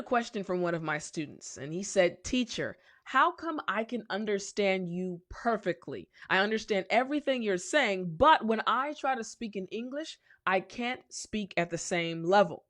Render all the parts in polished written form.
A question from one of my students, and he said, "Teacher, how come I can understand you perfectly? I understand everything you're saying, but when I try to speak in English, I can't speak at the same level."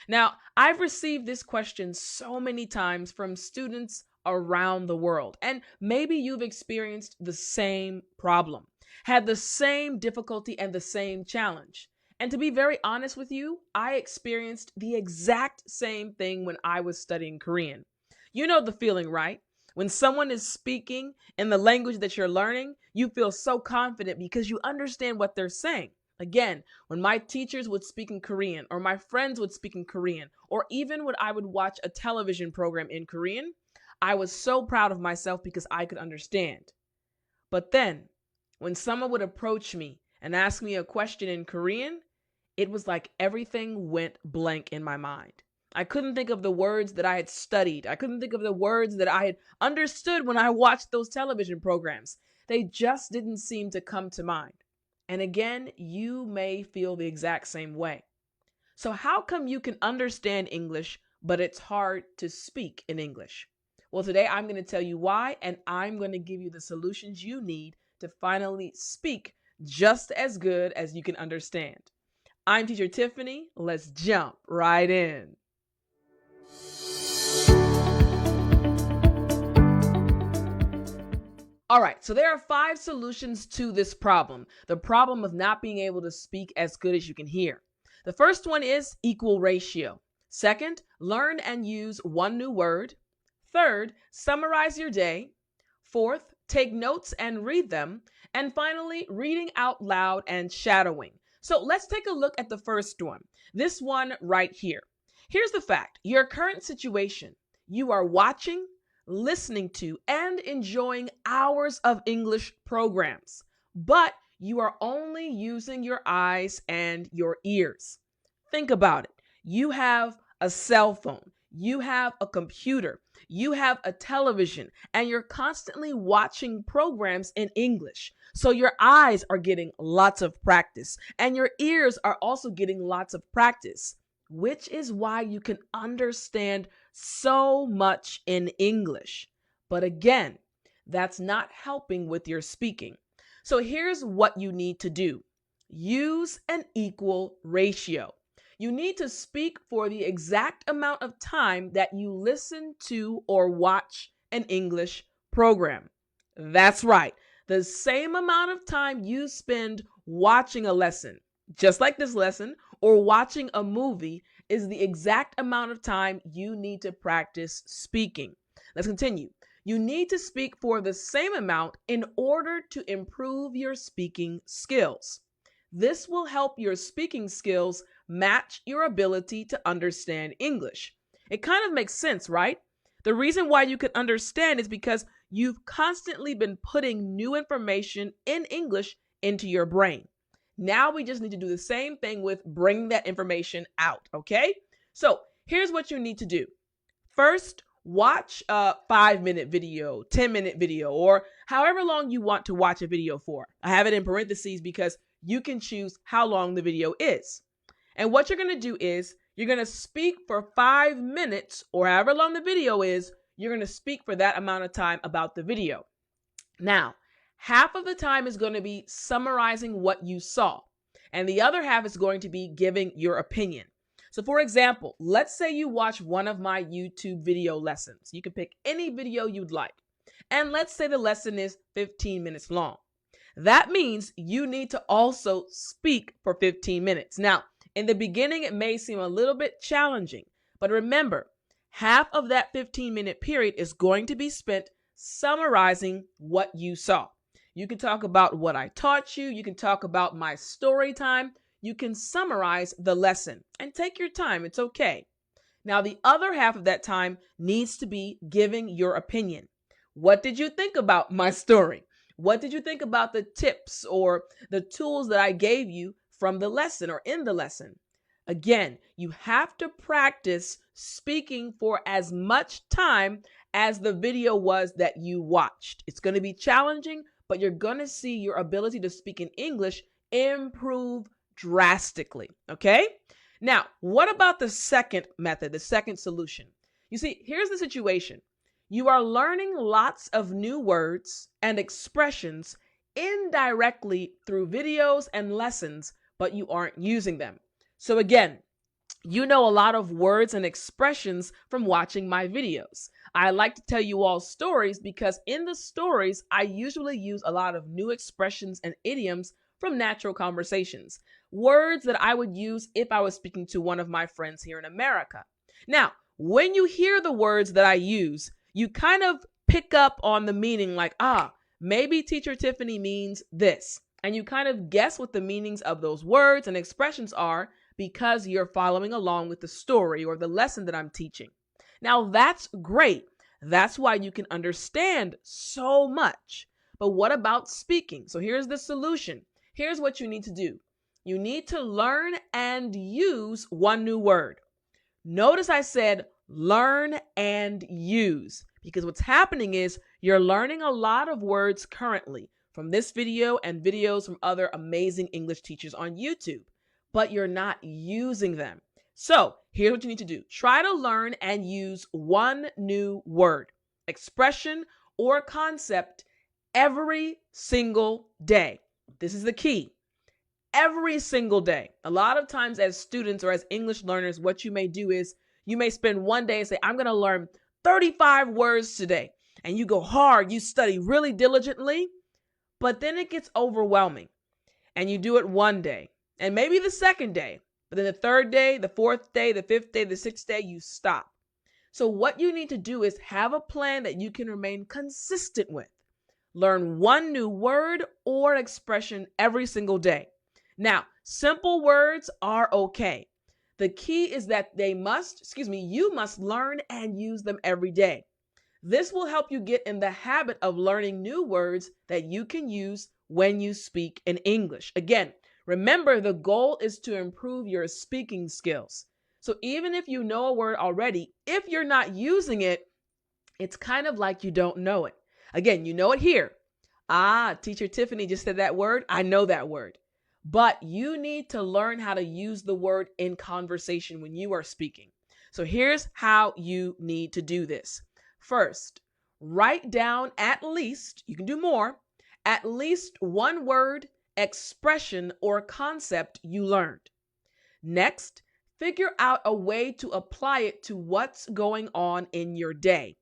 Now, I've received this question so many times from students around the world, and maybe you've experienced the same problem, had the same difficulty and the same challenge. And to be very honest with you, I experienced the exact same thing when I was studying Korean. You know the feeling, right? When someone is speaking in the language that you're learning, you feel so confident because you understand what they're saying. Again, when my teachers would speak in Korean, or my friends would speak in Korean, or even when I would watch a television program in Korean, I was so proud of myself because I could understand. But then, when someone would approach me and ask me a question in Korean, it was like everything went blank in my mind. I couldn't think of the words that I had studied. I couldn't think of the words that I had understood when I watched those television programs. They just didn't seem to come to mind. And again, you may feel the exact same way. So, how come you can understand English, but it's hard to speak in English? Well, today I'm going to tell you why, and I'm going to give you the solutions you need to finally speak just as good as you can understand. I'm Teacher Tiffany. Let's jump right in. All right, so there are 5 solutions to this problem, the problem of not being able to speak as good as you can hear. The first one is equal ratio. Second, learn and use one new word. Third, summarize your day. Fourth, take notes and read them. And finally, reading out loud and shadowing. So let's take a look at the first one, this one right here. Here's the fact: your current situation, you are watching, listening to, and enjoying hours of English programs, but you are only using your eyes and your ears. Think about it. You have a cell phone, you have a computer, you have a television, and you're constantly watching programs in English. So your eyes are getting lots of practice, and your ears are also getting lots of practice, which is why you can understand so much in English. But again, that's not helping with your speaking. So here's what you need to do: use an equal ratio. You need to speak for the exact amount of time that you listen to or watch an English program. That's right, the same amount of time you spend watching a lesson, just like this lesson, or watching a movie, is the exact amount of time you need to practice speaking. Let's continue. You need to speak for the same amount in order to improve your speaking skills. This will help your speaking skills match your ability to understand English. It kind of makes sense, right? The reason why you can understand is because you've constantly been putting new information in English into your brain. Now we just need to do the same thing with bringing that information out, okay? So here's what you need to do. First, watch a 5-minute video, 10-minute video, or however long you want to watch a video for. I have it in parentheses because you can choose how long the video is. And what you're going to do is you're going to speak for 5 minutes, or however long the video is, you're going to speak for that amount of time about the video. Now, half of the time is going to be summarizing what you saw, and the other half is going to be giving your opinion. So for example, let's say you watch one of my YouTube video lessons. You can pick any video you'd like. And let's say the lesson is 15 minutes long. That means you need to also speak for 15 minutes. Now, in the beginning, it may seem a little bit challenging, but remember, half of that 15-minute period is going to be spent summarizing what you saw. You can talk about what I taught you. You can talk about my story time. You can summarize the lesson and take your time. It's okay. Now, the other half of that time needs to be giving your opinion. What did you think about my story? What did you think about the tips or the tools that I gave you from the lesson or in the lesson? Again, you have to practice speaking for as much time as the video was that you watched. It's going to be challenging, but you're going to see your ability to speak in English improve drastically. Okay? Now, what about the second method, the second solution? You see, here's the situation. You are learning lots of new words and expressions indirectly through videos and lessons, but you aren't using them. So again, you know a lot of words and expressions from watching my videos. I like to tell you all stories because in the stories, I usually use a lot of new expressions and idioms from natural conversations, words that I would use if I was speaking to one of my friends here in America. Now, when you hear the words that I use, you kind of pick up on the meaning like, maybe Teacher Tiffany means this. And you kind of guess what the meanings of those words and expressions are because you're following along with the story or the lesson that I'm teaching. Now, that's great. That's why you can understand so much. But what about speaking? So here's the solution. Here's what you need to do. You need to learn and use one new word. Notice I said learn and use, because what's happening is you're learning a lot of words currently from this video and videos from other amazing English teachers on YouTube, but you're not using them. So here's what you need to do. Try to learn and use one new word, expression, or concept every single day. This is the key. Every single day. A lot of times as students or as English learners, what you may do is you may spend one day and say, I'm going to learn 35 words today. And you go hard, you study really diligently, but then it gets overwhelming. And you do it one day and maybe the second day, but then the third day, the fourth day, the fifth day, the sixth day, you stop. So what you need to do is have a plan that you can remain consistent with. Learn one new word or expression every single day. Now, simple words are okay. The key is that you must learn and use them every day. This will help you get in the habit of learning new words that you can use when you speak in English. Again, remember the goal is to improve your speaking skills. So even if you know a word already, if you're not using it, it's kind of like you don't know it. Again, you know it here. Teacher Tiffany just said that word. I know that word. But you need to learn how to use the word in conversation when you are speaking. So here's how you need to do this. First, write down at least, you can do more, at least one word, expression, or concept you learned. Next, figure out a way to apply it to what's going on in your day.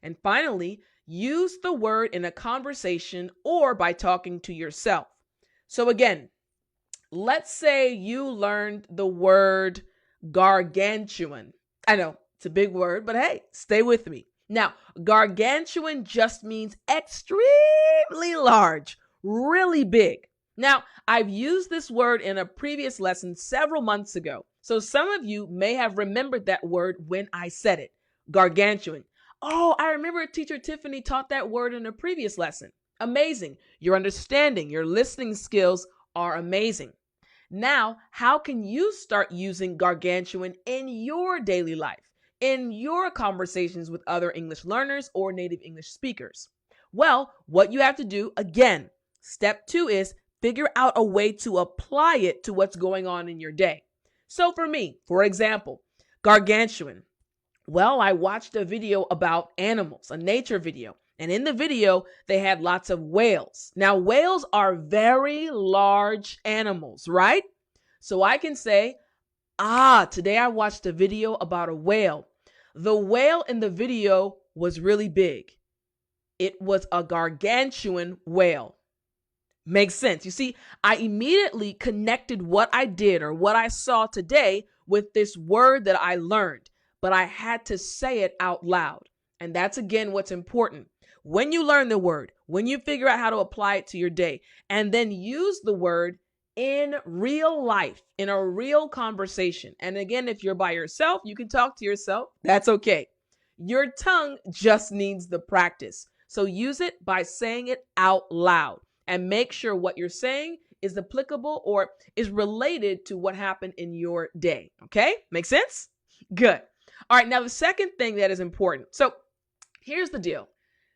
And finally, use the word in a conversation or by talking to yourself. So again, let's say you learned the word gargantuan. I know it's a big word, but hey, stay with me. Now, gargantuan just means extremely large, really big. Now, I've used this word in a previous lesson several months ago. So some of you may have remembered that word when I said it, gargantuan. Oh, I remember Teacher Tiffany taught that word in a previous lesson. Amazing. Your understanding, your listening skills are amazing. Now, how can you start using gargantuan in your daily life, in your conversations with other English learners or native English speakers? Well, what you have to do, again, step 2 is figure out a way to apply it to what's going on in your day. So for me, for example, gargantuan. Well, I watched a video about animals, a nature video. And in the video, they had lots of whales. Now, whales are very large animals, right? So I can say, today I watched a video about a whale. The whale in the video was really big. It was a gargantuan whale. Makes sense. You see, I immediately connected what I did or what I saw today with this word that I learned, but I had to say it out loud. And that's again what's important. When you learn the word, when you figure out how to apply it to your day, and then use the word in real life, in a real conversation. And again, if you're by yourself, you can talk to yourself. That's okay. Your tongue just needs the practice. So use it by saying it out loud and make sure what you're saying is applicable or is related to what happened in your day. Okay? Make sense? Good. All right. Now, the second thing that is important. So here's the deal.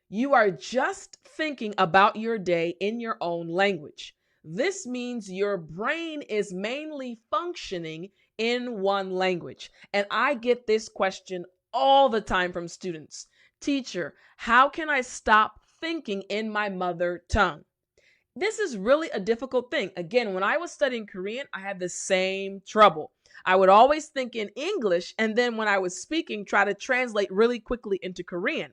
You are just thinking about your day in your own language. This means your brain is mainly functioning in one language. And I get this question all the time from students. Teacher, how can I stop thinking in my mother tongue? This is really a difficult thing. Again, when I was studying Korean, I had the same trouble. I would always think in English, and then when I was speaking, try to translate really quickly into Korean.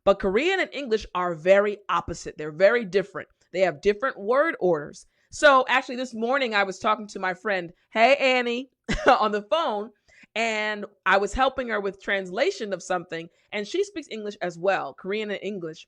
But Korean and English are very opposite. They're very different. They have different word orders. So actually this morning I was talking to my friend, hey Annie, on the phone, and I was helping her with translation of something, and she speaks English as well, Korean and English.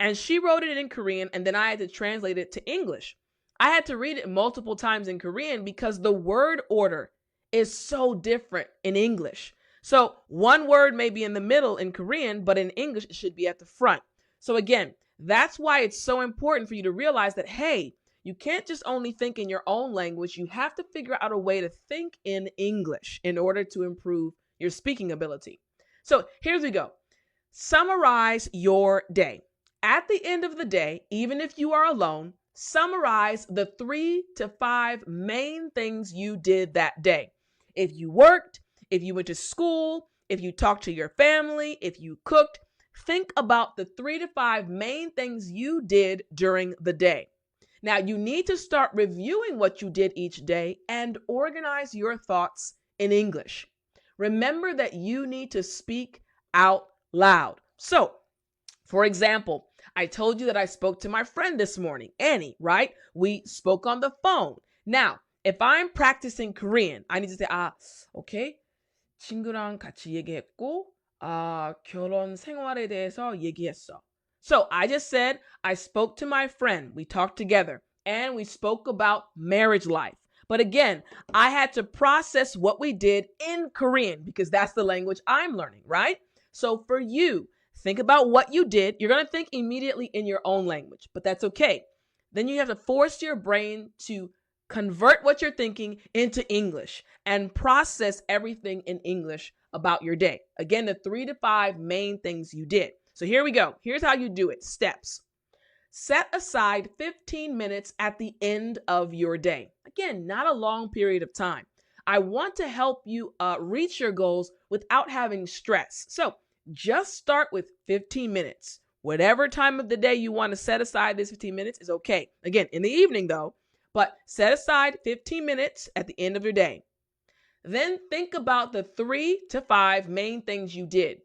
And she wrote it in Korean, and then I had to translate it to English. I had to read it multiple times in Korean because the word order is so different in English. So one word may be in the middle in Korean, but in English, it should be at the front. So again, that's why it's so important for you to realize that, hey, you can't just only think in your own language. You have to figure out a way to think in English in order to improve your speaking ability. So here we go. Summarize your day. At the end of the day, even if you are alone, summarize the 3 to 5 main things you did that day. If you worked, if you went to school, if you talked to your family, if you cooked, think about the 3 to 5 main things you did during the day. Now, you need to start reviewing what you did each day and organize your thoughts in English. Remember that you need to speak out loud. So, for example, I told you that I spoke to my friend this morning, Annie, right? We spoke on the phone. Now, if I'm practicing Korean, I need to say, okay. 친구랑 같이 얘기했고, 결혼 생활에 대해서 얘기했어. So I just said, I spoke to my friend. We talked together and we spoke about marriage life. But again, I had to process what we did in Korean because that's the language I'm learning, right? So for you, think about what you did. You're going to think immediately in your own language, but that's okay. Then you have to force your brain to convert what you're thinking into English and process everything in English about your day. Again, the 3 to 5 main things you did. So here we go. Here's how you do it. Steps. Set aside 15 minutes at the end of your day. Again, not a long period of time. I want to help you reach your goals without having stress. So just start with 15 minutes. Whatever time of the day you want to set aside this 15 minutes is okay. Again, in the evening though, but set aside 15 minutes at the end of your day. Then think about the 3 to 5 main things you did.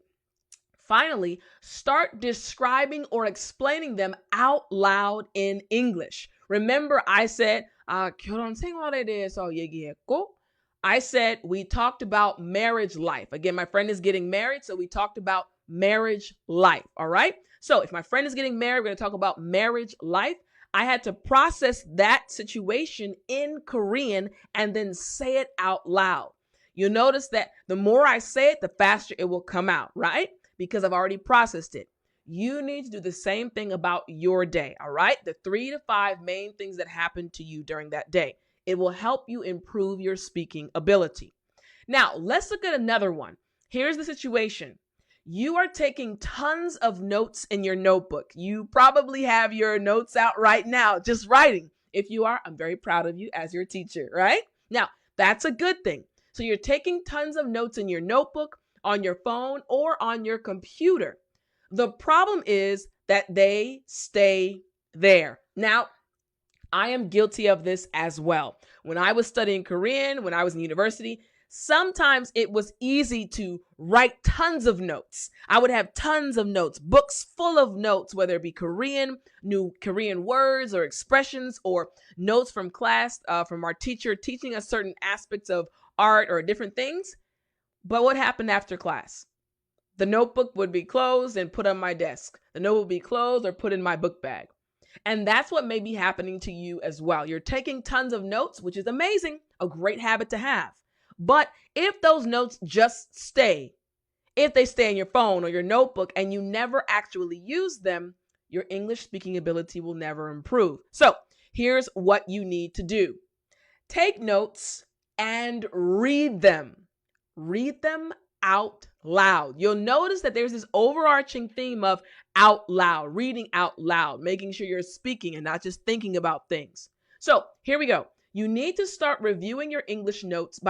Finally, start describing or explaining them out loud in English. Remember, I said, 결혼 생활에 대해서 얘기했고, I said we talked about marriage life. Again, my friend is getting married, so we talked about marriage life, all right? So if my friend is getting married, we're going to talk about marriage life. I had to process that situation in Korean and then say it out loud. You'll notice that the more I say it, the faster it will come out, right? Because I've already processed it. You need to do the same thing about your day, all right? The 3 to 5 main things that happened to you during that day. It will help you improve your speaking ability. Now, let's look at another one. Here's the situation. You are taking tons of notes in your notebook. You probably have your notes out right now, just writing. If you are, I'm very proud of you as your teacher, right? Now, that's a good thing. So you're taking tons of notes in your notebook, on your phone, or on your computer. The problem is that they stay there. Now, I am guilty of this as well. When I was studying Korean, when I was in university, sometimes it was easy to write tons of notes. I would have tons of notes, books full of notes, whether it be Korean, new Korean words or expressions, or notes from class, from our teacher teaching us certain aspects of art or different things. But what happened after class? The notebook would be closed and put on my desk. The note would be closed or put in my book bag. And that's what may be happening to you as well. You're taking tons of notes, which is amazing, a great habit to have. But if those notes just stay, if they stay in your phone or your notebook and you never actually use them, your English speaking ability will never improve. So here's what you need to do. Take notes and read them. Read them out loud. You'll notice that there's this overarching theme of out loud, reading out loud, making sure you're speaking and not just thinking about things. So here we go. You need to start reviewing your English notes by